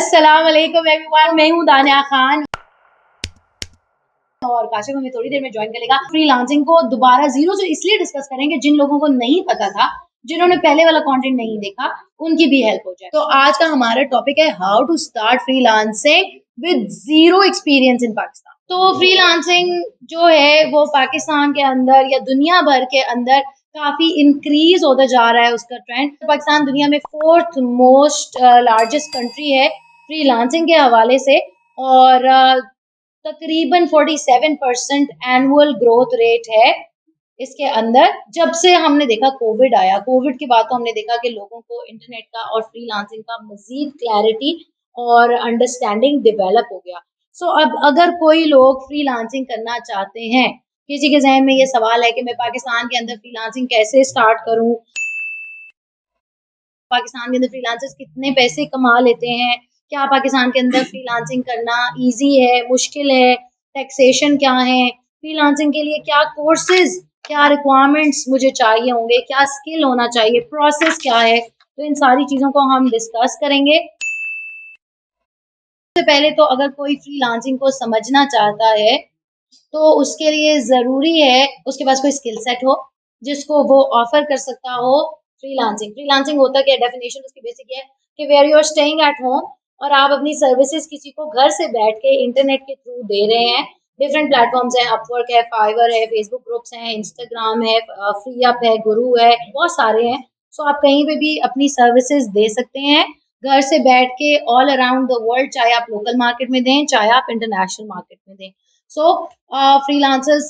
अस्सलाम वालेकुम एवरीवन, मैं हूँ दानिया खान और काशिफ हमें थोड़ी देर में ज्वाइन करेगा। फ्रीलांसिंग को दोबारा जीरो से इसलिए डिस्कस करेंगे जिन लोगों को नहीं पता था, जिन्होंने पहले वाला कंटेंट नहीं देखा, उनकी भी हेल्प हो जाए। तो आज का हमारा टॉपिक है how to start freelancing with zero experience in Pakistan. तो फ्रीलांसिंग जो है वो पाकिस्तान के अंदर या दुनिया भर के अंदर काफी इंक्रीज होता जा रहा है उसका ट्रेंड। पाकिस्तान दुनिया में 4th मोस्ट लार्जेस्ट कंट्री है फ्रीलांसिंग के हवाले से और तकरीबन 47% एनुअल ग्रोथ रेट है इसके अंदर। जब से हमने देखा कोविड आया, कोविड के बाद तो हमने देखा कि लोगों को इंटरनेट का और फ्रीलांसिंग का मजीद क्लैरिटी और अंडरस्टैंडिंग डेवलप हो गया। सो अब अगर कोई लोग फ्रीलांसिंग करना चाहते हैं, किसी के जहन में ये सवाल है कि मैं पाकिस्तान के अंदर फ्रीलांसिंग कैसे स्टार्ट करूं, पाकिस्तान के अंदर फ्रीलांसर्स कितने पैसे कमा लेते हैं, क्या पाकिस्तान के अंदर फ्रीलांसिंग करना इजी है, मुश्किल है, टैक्सेशन क्या है, फ्रीलांसिंग के लिए क्या कोर्सेज, क्या रिक्वायरमेंट्स मुझे चाहिए होंगे, क्या स्किल होना चाहिए, प्रोसेस क्या है, तो इन सारी चीज़ों को हम डिस्कस करेंगे। सबसे पहले तो अगर कोई फ्रीलांसिंग को समझना चाहता है तो उसके लिए ज़रूरी है उसके पास कोई स्किल सेट हो जिसको वो ऑफर कर सकता हो। फ्रीलांसिंग फ्रीलांसिंग होता क्या है, डेफिनेशन उसकी बेसिक है कि where you are staying at home और आप अपनी सर्विसेज किसी को घर से बैठ के इंटरनेट के थ्रू दे रहे हैं। डिफरेंट प्लेटफॉर्म्स हैं, अपवर्क है, फाइवर है, फेसबुक ग्रुप्स हैं, इंस्टाग्राम है, फ्री अप है, गुरु है, बहुत सारे हैं। सो आप कहीं पे भी अपनी सर्विसेज दे सकते हैं घर से बैठ के ऑल अराउंड द वर्ल्ड, चाहे आप लोकल मार्केट में दें चाहे आप इंटरनेशनल मार्केट में दें। सो फ्रीलांसर्स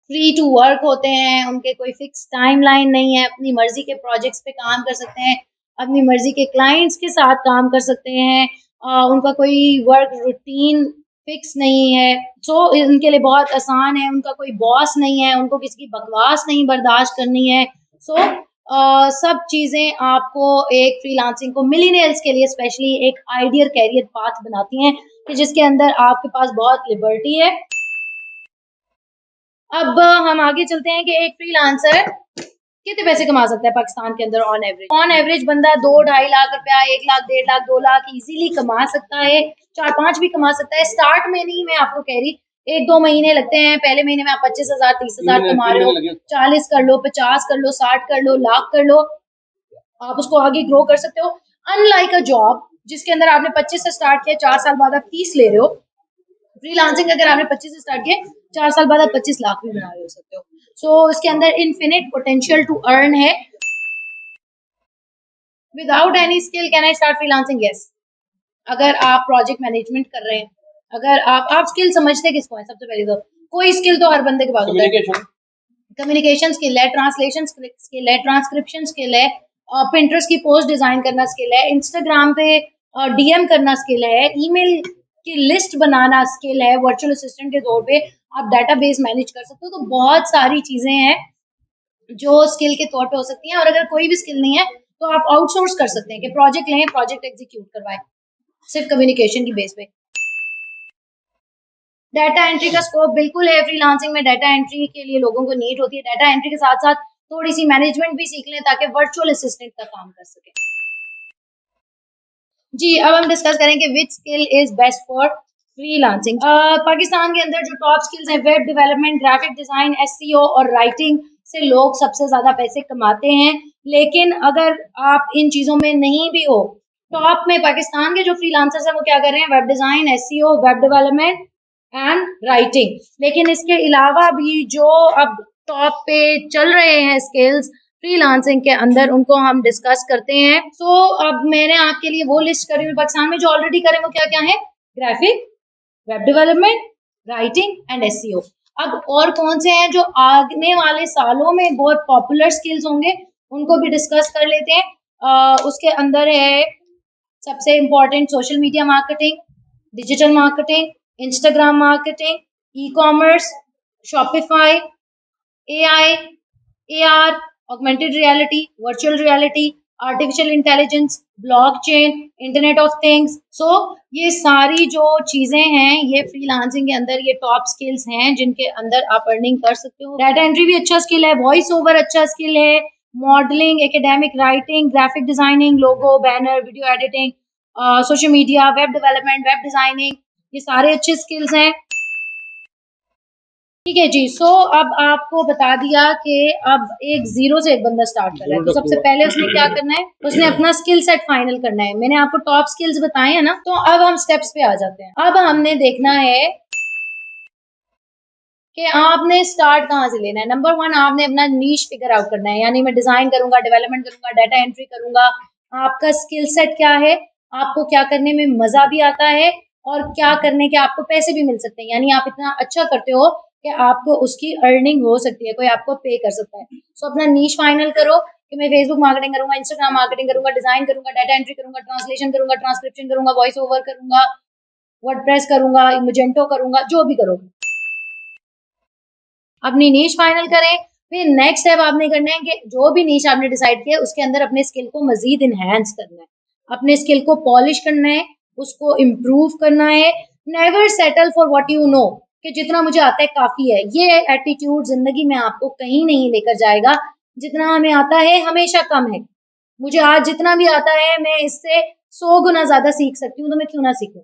फ्री टू वर्क होते हैं, उनके कोई फिक्स टाइमलाइन नहीं है, अपनी मर्जी के प्रोजेक्ट्स पे काम कर सकते हैं, अपनी मर्जी के क्लाइंट्स के साथ काम कर सकते हैं, उनका कोई वर्क रूटीन फिक्स नहीं है। सो उनके लिए बहुत आसान है, उनका कोई बॉस नहीं है, उनको किसी की बकवास नहीं बर्दाश्त करनी है। सो सब चीज़ें आपको एक फ्रीलांसिंग को मिलीनियर्स के लिए स्पेशली एक आइडियल कैरियर पाथ बनाती हैं कि जिसके अंदर आपके पास बहुत लिबर्टी है। अब हम आगे चलते हैं कि एक फ्रीलांसर कितने पैसे कमा सकता है पाकिस्तान के अंदर ऑन एवरेज। ऑन एवरेज बंदा 2-2.5 लाख रुपया, 1 लाख, 1.5 लाख, 2 लाख इजीली कमा सकता है, 4-5 भी कमा सकता है। स्टार्ट में नहीं, मैं आपको कह रही 1-2 महीने लगते हैं, पहले महीने में आप 25,000 30,000 कमा रहे हो, 40 कर लो, 50 कर लो, 60 कर लो, लाख कर लो, आप उसको आगे ग्रो कर सकते हो। अनलाइक अ जॉब जिसके अंदर आपने 25 से स्टार्ट किया, 4 साल बाद आप 30 ले रहे हो। फ्रीलांसिंग अगर आपने 25 से स्टार्ट किया, 4 साल बाद आप 25 लाख भी बना रहे हो सकते हो। सो इसके अंदर इनफिनिट पोटेंशियल टू अर्न है। Without any skill can I start freelancing? Yes. अगर आप प्रोजेक्ट मैनेजमेंट कर रहे हैं, अगर आप स्किल समझते किसको है, सबसे पहले तो कोई स्किल तो हर बंदे के पास होता है। कम्युनिकेशन स्किल है, ट्रांसलेशन स्किल है, ट्रांसक्रिप्शन स्किल है, पिंटरेस्ट की पोस्ट डिजाइन करना स्किल है, इंस्टाग्राम पे डीएम करना स्किल है, ईमेल की लिस्ट बनाना स्किल है, वर्चुअल असिस्टेंट के तौर पे आप डेटाबेस मैनेज कर सकते हो। तो बहुत सारी चीजें हैं जो स्किल के तौर पे हो सकती हैं। और अगर कोई भी स्किल नहीं है तो आप आउटसोर्स कर सकते हैं कि प्रोजेक्ट लें, प्रोजेक्ट एग्जीक्यूट करवाएं सिर्फ कम्युनिकेशन की बेस पे। डाटा एंट्री का स्कोप बिल्कुल है फ्रीलांसिंग में। डाटा एंट्री के लिए लोगों को नीड होती है। डाटा एंट्री के साथ साथ थोड़ी सी मैनेजमेंट भी सीख लें ताकि वर्चुअल असिस्टेंट का काम कर सके। जी, अब हम डिस्कस करेंगे which skill is best for freelancing. Pakistan के अंदर जो टॉप स्किल्स हैं, web development, graphic design, SEO और राइटिंग से लोग सबसे ज्यादा पैसे कमाते हैं। लेकिन अगर आप इन चीजों में नहीं भी हो, टॉप में पाकिस्तान के जो फ्रीलांसर्स हैं वो क्या कर रहे हैं? Web design, SEO, web development and writing. लेकिन इसके अलावा भी जो अब टॉप पे चल रहे हैं स्किल्स फ्रीलांसिंग के अंदर, उनको हम डिस्कस करते हैं। सो अब मैंने आपके लिए वो लिस्ट करी हुई पाकिस्तान में जो ऑलरेडी करें, वो क्या क्या है? Graphic, web development, writing and SEO. अब और कौन से हैं जो आने वाले सालों में बहुत पॉपुलर स्किल्स होंगे, उनको भी डिस्कस कर लेते हैं। उसके अंदर है सबसे important social media marketing, digital marketing, Instagram marketing, e commerce, Shopify, AI, AR, augmented reality, virtual reality, artificial intelligence, blockchain, internet of things. So ये सारी जो चीजें हैं ये फ्रीलांसिंग के अंदर ये टॉप स्किल्स हैं जिनके अंदर आप अर्निंग कर सकते हो। डाटा एंट्री भी अच्छा स्किल है, वॉइस ओवर अच्छा स्किल है, modelling, academic writing, graphic designing, logo, banner, video editing, social media, web development, web designing, ये सारे अच्छे स्किल्स हैं। ठीक है जी। सो अब आपको बता दिया कि अब एक जीरो से एक बंदा स्टार्ट कर रहा है, तो सबसे पहले उसने क्या करना है, उसने अपना स्किल सेट फाइनल करना है। मैंने आपको टॉप स्किल्स बताए हैं ना, तो अब हम स्टेप्स पे आ जाते हैं। अब हमने देखना है कि आपने स्टार्ट कहाँ से लेना है। नंबर वन, आपने अपना नीश फिगर आउट करना है, यानी मैं डिजाइन करूंगा, डेवलपमेंट करूंगा, डाटा एंट्री करूंगा। आपका स्किल सेट क्या है, आपको क्या करने में मजा भी आता है और क्या करने के आपको पैसे भी मिल सकते हैं, यानी आप इतना अच्छा करते हो कि आपको उसकी अर्निंग हो सकती है, कोई आपको पे कर सकता है। सो अपना नीश फाइनल करो कि मैं फेसबुक मार्केटिंग करूंगा, इंस्टाग्राम मार्केटिंग करूंगा, डिजाइन करूंगा, डाटा एंट्री करूंगा, ट्रांसलेशन करूंगा, ट्रांसक्रिप्शन करूंगा, वॉइस ओवर करूंगा, वर्डप्रेस करूंगा, मजेंटो करूंगा, जो भी करो अपनी नीश फाइनल करें। फिर नेक्स्ट स्टेप आपने करना है कि जो भी नीश आपने डिसाइड किया उसके अंदर अपने स्किल को मजीद इनहेंस करना है, अपने स्किल को पॉलिश करना है, उसको इम्प्रूव करना है। Never settle for what you know, कि जितना मुझे आता है काफी है। ये एटीट्यूड जिंदगी में आपको कहीं नहीं लेकर जाएगा। जितना हमें आता है हमेशा कम है। मुझे आज जितना भी आता है मैं इससे 100 गुना ज्यादा सीख सकती हूँ, तो मैं क्यों ना सीखूं।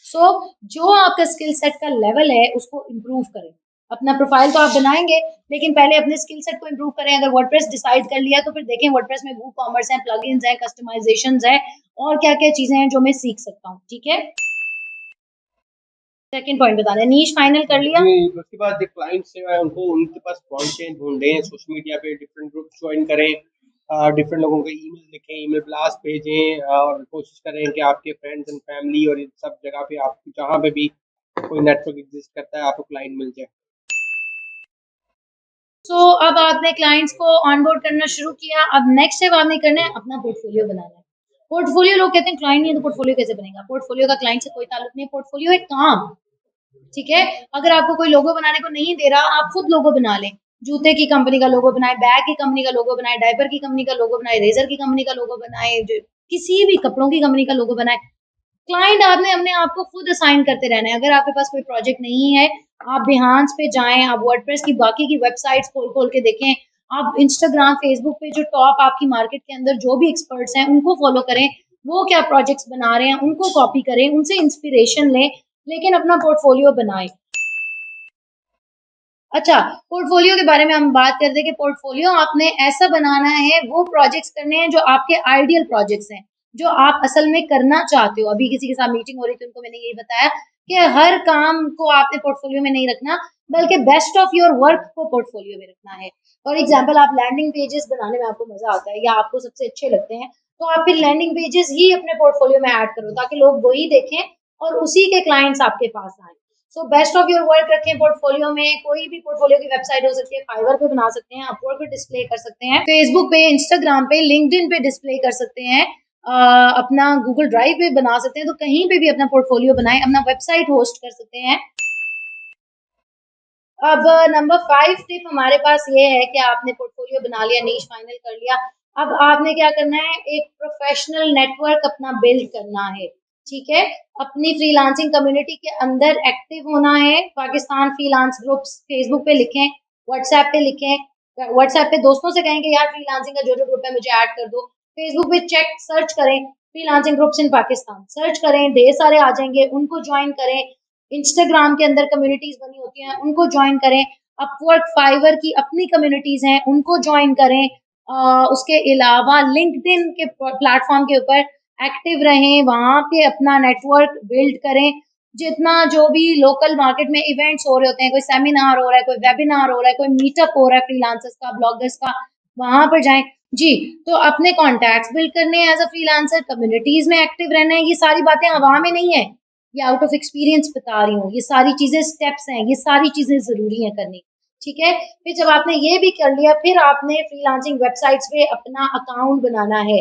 सो जो आपका स्किल सेट का लेवल है उसको इम्प्रूव करें। अपना प्रोफाइल तो आप बनाएंगे, लेकिन पहले अपने स्किल सेट को इम्प्रूव करें। अगर वर्डप्रेस डिसाइड कर लिया तो फिर देखें वर्डप्रेस में वू कॉमर्स है, प्लगइन्स है, कस्टमाइजेशंस है, और क्या क्या चीजें हैं जो मैं सीख सकता हूँ। ठीक है, सेकंड पॉइंट बताना है, नीश फाइनल कर लिया। उसके बाद जो क्लाइंट्स हैं उनको उनके पास पहुंचे, ढूंढें, सोशल मीडिया पे डिफरेंट ग्रुप ज्वाइन करें, डिफरेंट लोगों के ईमेल लिखें, ईमेल ब्लास्ट भेजें, और कोशिश करें कि आपके फ्रेंड्स एंड फैमिली और इन सब जगह पे आप जहाँ पे भी कोई नेटवर्क एग्जिस्ट करता है आपको क्लाइंट मिल जाए। सो अब आपने क्लाइंट्स को ऑनबोर्ड करना शुरू किया। अब नेक्स्ट स्टेप आपने करना है अपना पोर्टफोलियो बनाना है। पोर्टफोलियो, लोग कहते हैं क्लाइंट नहीं है तो पोर्टफोलियो कैसे बनेगा। पोर्टफोलियो का क्लाइंट से कोई ताल्लुक नहीं है, पोर्टफोलियो एक काम। ठीक है, अगर आपको कोई लोगो बनाने को नहीं दे रहा, आप खुद लोगो बना लें। जूते की कंपनी का लोगो बनाए, बैग की कंपनी का लोगो बनाए, डायपर की कंपनी का लोगो बनाए, रेजर की कंपनी का लोगो बनाए, किसी भी कपड़ों की कंपनी का लोगो बनाए। क्लाइंट आपने अपने आप को खुद असाइन करते रहना है। अगर आपके पास कोई प्रोजेक्ट नहीं है, आप बिहान्स पे जाएं, आप वर्डप्रेस की बाकी की वेबसाइट्स खोल खोल के देखें, आप इंस्टाग्राम, फेसबुक पे जो टॉप आपकी मार्केट के अंदर जो भी एक्सपर्ट्स हैं उनको फॉलो करें। वो क्या प्रोजेक्ट्स बना रहे हैं उनको कॉपी करें, उनसे इंस्पिरेशन लें, लेकिन अपना पोर्टफोलियो बनाएं। अच्छा, पोर्टफोलियो के बारे में हम बात करते हैं कि पोर्टफोलियो आपने ऐसा बनाना है, वो प्रोजेक्ट्स करने हैं जो आपके आइडियल प्रोजेक्ट्स हैं, जो आप असल में करना चाहते हो। अभी किसी के साथ मीटिंग हो रही थी, उनको मैंने यही बताया कि हर काम को आपने पोर्टफोलियो में नहीं रखना, बल्कि बेस्ट ऑफ योर वर्क को पोर्टफोलियो में रखना है। फॉर एग्जाम्पल, आप लैंडिंग पेजेस बनाने में आपको मजा आता है या आपको सबसे अच्छे लगते हैं, तो आप फिर लैंडिंग पेजेस ही अपने पोर्टफोलियो में ऐड करो, ताकि लोग वही देखें और उसी के क्लाइंट्स आपके पास आए। So best of your work रखें पोर्टफोलियो में। कोई भी पोर्टफोलियो की वेबसाइट हो सकती है, फाइवर पे बना सकते हैं, अपवर्क पे डिस्प्ले कर सकते हैं, फेसबुक पे, इंस्टाग्राम पे, लिंक्डइन पे डिस्प्ले कर सकते हैं, अपना गूगल ड्राइव पे बना सकते हैं। तो कहीं पे भी अपना पोर्टफोलियो बनाएं, अपना वेबसाइट होस्ट कर सकते हैं। अब नंबर 5 टिप हमारे पास ये है कि आपने पोर्टफोलियो बना लिया, नीश फाइनल कर लिया। अब आपने क्या करना है, एक प्रोफेशनल नेटवर्क अपना बिल्ड करना है। ठीक है, अपनी फ्रीलांसिंग कम्युनिटी के अंदर एक्टिव होना है। पाकिस्तान फ्रीलांस ग्रुप्स फेसबुक पे लिखें, व्हाट्सएप पे लिखें, व्हाट्सएप पे दोस्तों से कहें कि यार फ्रीलांसिंग का जो जो ग्रुप है मुझे ऐड कर दो। फेसबुक पे चेक सर्च करें freelancing groups in Pakistan, search करें, ढेर सारे आ जाएंगे, उनको ज्वाइन करें। इंस्टाग्राम के अंदर कम्युनिटीज बनी होती हैं, उनको ज्वाइन करें। अपवर्क, फाइवर की अपनी कम्युनिटीज हैं, उनको ज्वाइन करें। उसके अलावा लिंक्डइन के प्लेटफॉर्म के ऊपर एक्टिव रहें, वहां पे अपना नेटवर्क बिल्ड करें। जितना जो भी लोकल मार्केट में इवेंट्स हो रहे होते हैं, कोई सेमिनार हो रहा है, कोई वेबिनार हो रहा है, कोई मीटअप हो रहा है फ्रीलांसर्स का, ब्लॉगर्स का, वहां पर जाएं। जी, तो अपने कॉन्टैक्ट्स बिल्ड करने हैं एज अ फ्रीलांसर, कम्युनिटीज में एक्टिव रहना है। ये सारी बातें हवा में नहीं है, ये आउट ऑफ एक्सपीरियंस बता रही हूँ। ये सारी चीजें स्टेप्स हैं, ये सारी चीजें जरूरी हैं करनी। ठीक है, फिर जब आपने ये भी कर लिया, फिर आपने फ्रीलांसिंग वेबसाइट्स पे अपना अकाउंट बनाना है।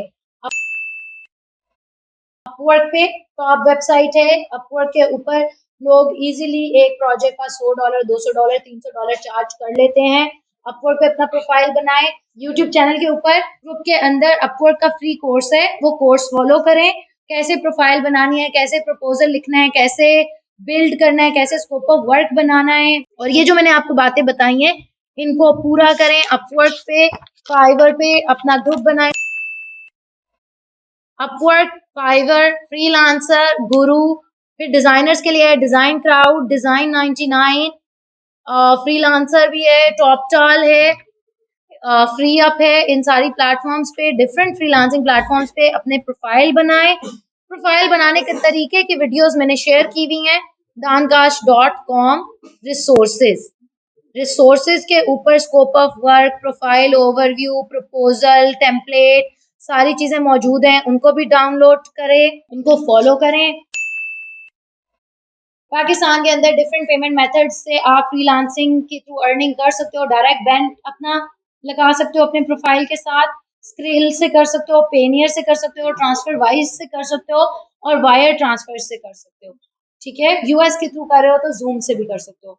अपवर्क पे टॉप वेबसाइट है, अपवर्क के ऊपर लोग इजीली एक प्रोजेक्ट का $100, $200, $300 चार्ज कर लेते हैं। अपवर्क पे अपना प्रोफाइल बनाएं। यूट्यूब चैनल के ऊपर ग्रुप के अंदर अपवर्क का फ्री कोर्स है, वो कोर्स फॉलो करें। कैसे प्रोफाइल बनानी है, कैसे प्रपोजल लिखना है, कैसे बिल्ड करना है, कैसे स्कोप ऑफ वर्क बनाना है। और ये जो मैंने आपको बातें बताई हैं, इनको पूरा करें। अपवर्क पे, फाइवर पे अपना ग्रुप बनाएं। अपवर्क, फाइवर, फ्रीलांसर, गुरु, फिर डिजाइनर्स के लिए है डिजाइन क्राउड, डिजाइन 99, फ्रीलांसर भी है, टॉप टाल है, फ्री अप है। इन सारी प्लेटफॉर्म्स पे, डिफरेंट फ्रीलांसिंग प्लेटफॉर्म्स पे अपने प्रोफाइल बनाएं। प्रोफाइल बनाने के तरीके की वीडियोस मैंने शेयर की हुई हैं daankash.com। रिसोर्सेज के ऊपर scope of work, profile overview, proposal, template, सारी चीजें मौजूद हैं। उनको भी डाउनलोड करें, उनको फॉलो करें। पाकिस्तान के अंदर डिफरेंट पेमेंट मेथड्स से आप फ्रीलांसिंग के थ्रू अर्निंग कर सकते हो। डायरेक्ट बैंक अपना लगा सकते हो अपने प्रोफाइल के साथ, स्क्रिल से कर सकते हो, पेनियर से कर सकते हो, ट्रांसफर वाइज से कर सकते हो और वायर ट्रांसफर से कर सकते हो। ठीक है, यूएस के थ्रू कर रहे हो तो जूम से भी कर सकते हो।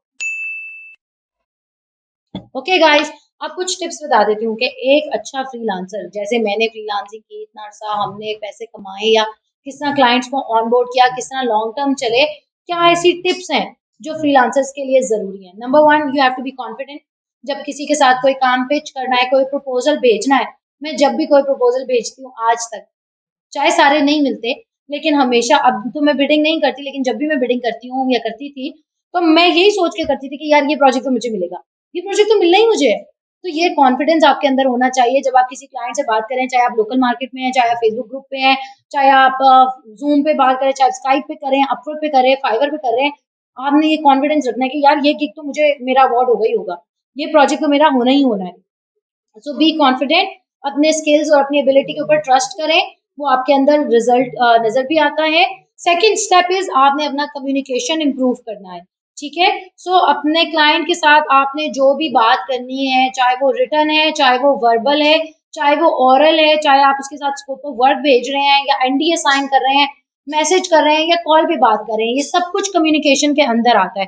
ओके गाइस, अब कुछ टिप्स बता देती हूँ कि एक अच्छा फ्रीलांसर, जैसे मैंने फ्रीलांसिंग की इतना अर्सा, हमने पैसे कमाए या किस तरह क्लाइंट्स को ऑनबोर्ड किया, किस तरह लॉन्ग टर्म चले, क्या ऐसी टिप्स हैं जो फ्रीलांसर्स के लिए जरूरी है। Number one, you have to be confident. जब किसी के साथ कोई काम पिच करना है, कोई प्रपोजल भेजना है, मैं जब भी कोई प्रपोजल भेजती हूँ आज तक, चाहे सारे नहीं मिलते, लेकिन हमेशा, अब तो मैं बिडिंग नहीं करती, लेकिन जब भी मैं बिडिंग करती हूँ या करती थी, तो मैं यही सोच के करती थी कि यार ये प्रोजेक्ट तो मुझे मिलेगा, ये प्रोजेक्ट तो मिलना ही मुझे है। तो ये कॉन्फिडेंस आपके अंदर होना चाहिए जब आप किसी क्लाइंट से बात करें, चाहे आप लोकल मार्केट में हैं, चाहे आप फेसबुक ग्रुप पे हैं, चाहे आप जूम पे बात करें, चाहे स्काइप पे करें, अपवर्क पे करें, फाइवर पे करें। आपने ये कॉन्फिडेंस रखना है कि यार ये गिग तो मुझे, मेरा अवार्ड होगा ही होगा, ये प्रोजेक्ट तो मेरा होना ही होना है। सो बी कॉन्फिडेंट, अपने स्किल्स और अपनी एबिलिटी के ऊपर ट्रस्ट करें, वो आपके अंदर रिजल्ट नजर भी आता है। सेकेंड स्टेप इज, आपने अपना कम्युनिकेशन इंप्रूव करना है। ठीक है, सो अपने क्लाइंट के साथ आपने जो भी बात करनी है, चाहे वो रिटर्न है, चाहे वो वर्बल है, चाहे वो ओरल है, चाहे आप उसके साथ स्कोप ऑफ वर्क भेज रहे हैं या एनडीए साइन कर रहे हैं, मैसेज कर रहे हैं या कॉल पे बात कर रहे हैं, ये सब कुछ कम्युनिकेशन के अंदर आता है।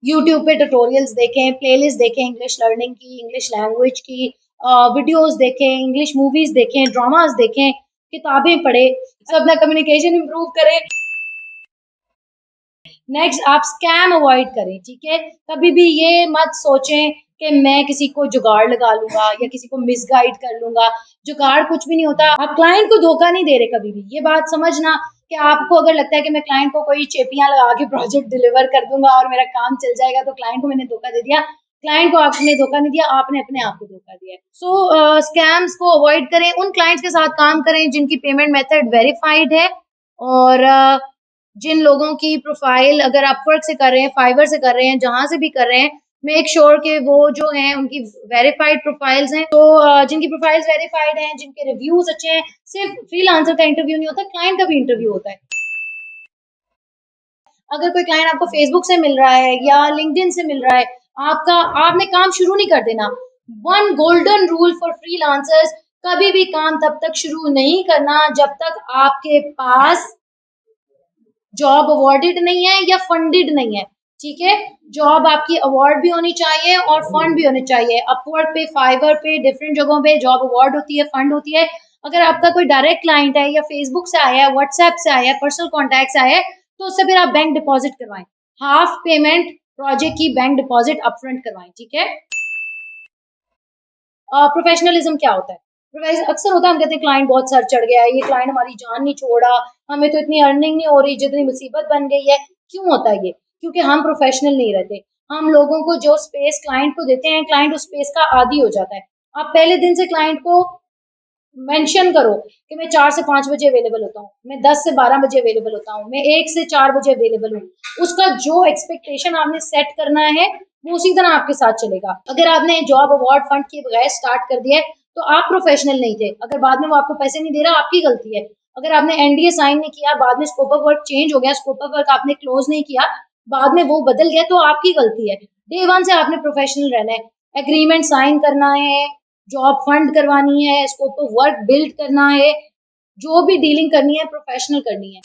यूट्यूब पे ट्यूटोरियल्स देखें, प्लेलिस्ट देखें इंग्लिश लर्निंग की, इंग्लिश लैंग्वेज की, वीडियोस देखें, इंग्लिश मूवीज देखें, ड्रामास देखें, किताबें पढ़ें, सब अपना कम्युनिकेशन इंप्रूव करें। नेक्स्ट, आप स्कैम अवॉइड करें। ठीक है, कभी भी ये मत सोचें कि मैं किसी को जुगाड़ लगा लूंगा या किसी को मिसगाइड कर लूंगा। जुगाड़ कुछ भी नहीं होता, आप क्लाइंट को धोखा नहीं दे रहे कभी भी। ये बात समझना कि आपको अगर लगता है कि मैं क्लाइंट को कोई चेपियां लगा के प्रोजेक्ट डिलीवर कर दूंगा और मेरा काम चल जाएगा, तो क्लाइंट को मैंने धोखा दे दिया। क्लाइंट को आपने धोखा नहीं दिया, आपने अपने आप को धोखा दिया। सो स्कैम्स को अवॉइड करें, उन क्लाइंट्स के साथ काम करें जिनकी पेमेंट मेथड वेरीफाइड है, और जिन लोगों की प्रोफाइल अगर अपवर्क से कर रहे हैं, फाइवर से कर रहे हैं, जहां से भी कर रहे हैं, मेक श्योर के वो जो हैं उनकी वेरीफाइड प्रोफाइल्स हैं। तो जिनकी प्रोफाइल्स वेरीफाइड हैं, जिनके रिव्यूज अच्छे हैं, सिर्फ फ्रीलांसर का इंटरव्यू नहीं होता, क्लाइंट का भी इंटरव्यू होता है। अगर कोई क्लाइंट आपको फेसबुक से मिल रहा है या लिंक्डइन से मिल रहा है, आपने काम शुरू नहीं कर देना। One golden rule for freelancers, कभी भी काम तब तक शुरू नहीं करना जब तक आपके पास जॉब अवॉर्डेड नहीं है या फंडेड नहीं है। ठीक है, जॉब आपकी अवार्ड भी होनी चाहिए और फंड भी होने चाहिए। अपवर्क पे, फाइवर पे, डिफरेंट जगहों पे जॉब अवार्ड होती है, फंड होती है। अगर आपका कोई डायरेक्ट क्लाइंट है या फेसबुक से आया है, व्हाट्सएप से आया है, पर्सनल कॉन्टैक्ट से आया है, तो उससे फिर आप बैंक डिपॉजिट करवाएं। हाफ पेमेंट प्रोजेक्ट की बैंक डिपॉजिट अपफ्रंट करवाएं। ठीक है, प्रोफेशनलिज्म क्या होता है? अक्सर होता है, हम कहते हैं क्लाइंट बहुत सर चढ़ गया है, ये क्लाइंट हमारी जान नहीं छोड़ा, हमें तो इतनी अर्निंग नहीं हो रही जितनी मुसीबत बन गई है। क्यों होता है ये? क्योंकि हम प्रोफेशनल नहीं रहते। हम लोगों को जो स्पेस क्लाइंट को देते हैं, क्लाइंट उस स्पेस का आदी हो जाता है। आप पहले दिन से क्लाइंट को मेंशन करो कि मैं 4 से 5 बजे अवेलेबल होता हूँ, मैं 10 से 12 बजे अवेलेबल होता हूँ, मैं 1 से 4 बजे अवेलेबल हूँ। उसका जो एक्सपेक्टेशन आपने सेट करना है, वो उसी तरह आपके साथ चलेगा। अगर आपने जॉब अवार्ड फंड के बगैर स्टार्ट कर दिया है, तो आप प्रोफेशनल नहीं थे। अगर बाद में वो आपको पैसे नहीं दे रहा, आपकी गलती है। अगर आपने एनडीए साइन नहीं किया, बाद में स्कोप ऑफ वर्क चेंज हो गया, स्कोप ऑफ वर्क आपने क्लोज नहीं किया, बाद में वो बदल गया, तो आपकी गलती है। डे वन से आपने प्रोफेशनल रहना है। एग्रीमेंट साइन करना है, जॉब फंड करवानी है, स्कोप ऑफ वर्क बिल्ड करना है, जो भी डीलिंग करनी है प्रोफेशनल करनी है।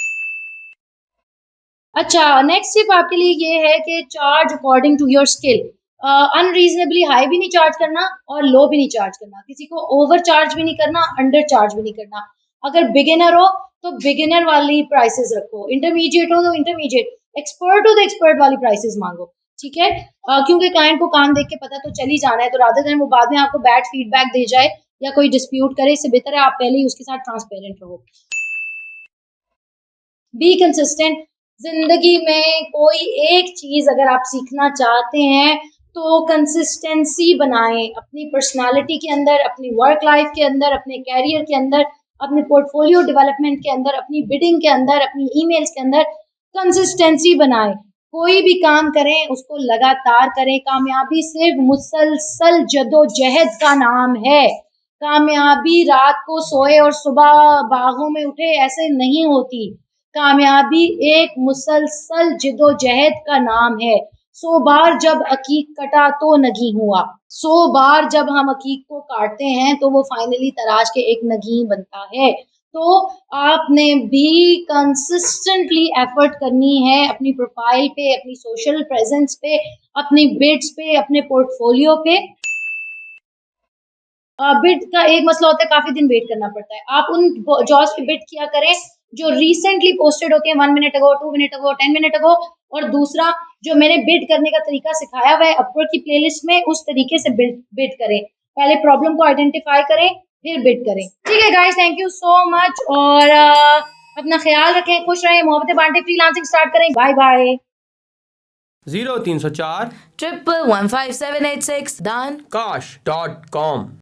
अच्छा, नेक्स्ट टिप आपके लिए ये है कि charge according to your skill. Unreasonably high भी नहीं चार्ज करना और लो भी नहीं चार्ज करना। किसी को ओवर चार्ज भी नहीं करना, अंडर चार्ज भी नहीं करना। अगर बिगिनर हो तो बिगिनर वाली प्राइसेस रखो, इंटरमीडिएट हो तो इंटरमीडिएट, एक्सपर्ट हो तो एक्सपर्ट वाली प्राइसेस मांगो। ठीक है, क्योंकि क्लाइंट को काम देख के पता तो चल ही जाना है, तो रादर देन वो बाद में आपको बैड फीडबैक दे जाए या कोई डिस्प्यूट करे, इससे बेहतर है आप पहले ही उसके साथ ट्रांसपेरेंट रहो। Be consistent. जिंदगी में कोई एक चीज अगर आप सीखना चाहते हैं तो कंसिस्टेंसी बनाएं, अपनी पर्सनालिटी के अंदर, अपनी वर्क लाइफ के अंदर, अपने कैरियर के अंदर, अपने पोर्टफोलियो डेवलपमेंट के अंदर, अपनी बिडिंग के अंदर, अपनी ईमेल्स के अंदर कंसिस्टेंसी बनाएं। कोई भी काम करें उसको लगातार करें। कामयाबी सिर्फ मुसलसल जदोजहद का नाम है। कामयाबी रात को सोए और सुबह बागों में उठे ऐसे नहीं होती। कामयाबी एक मुसलसल जिदोजहद का नाम है। 100 बार जब अकीक कटा तो नगी हुआ। 100 बार जब हम अकीक को काटते हैं तो वो फाइनली तराश के एक नगी बनता है। तो आपने भी कंसिस्टेंटली एफर्ट करनी है अपनी प्रोफाइल पे, अपनी सोशल प्रेजेंस पे, अपनी बिड्स पे, अपने पोर्टफोलियो पे। बिड का एक मसला होता है, काफी दिन वेट करना पड़ता है। आप उन जॉब्स पे बिड किया करें जो रिसेंटली पोस्टेड होती है, 1 minute ago, 2 minute ago, 10 minute ago. और दूसरा, जो मैंने बिड करने का तरीका सिखाया हुआ है अपवर्ड की प्लेलिस्ट में, उस तरीके से बिड करें। पहले प्रॉब्लम को आइडेंटिफाई करें, फिर बिड करें। ठीक है guys, thank you so much. और अपना ख्याल रखें, खुश रहें, मोहब्बतें बांटें, फ्रीलांसिंग स्टार्ट करें। Bye bye. 0304 1115786 done kash.com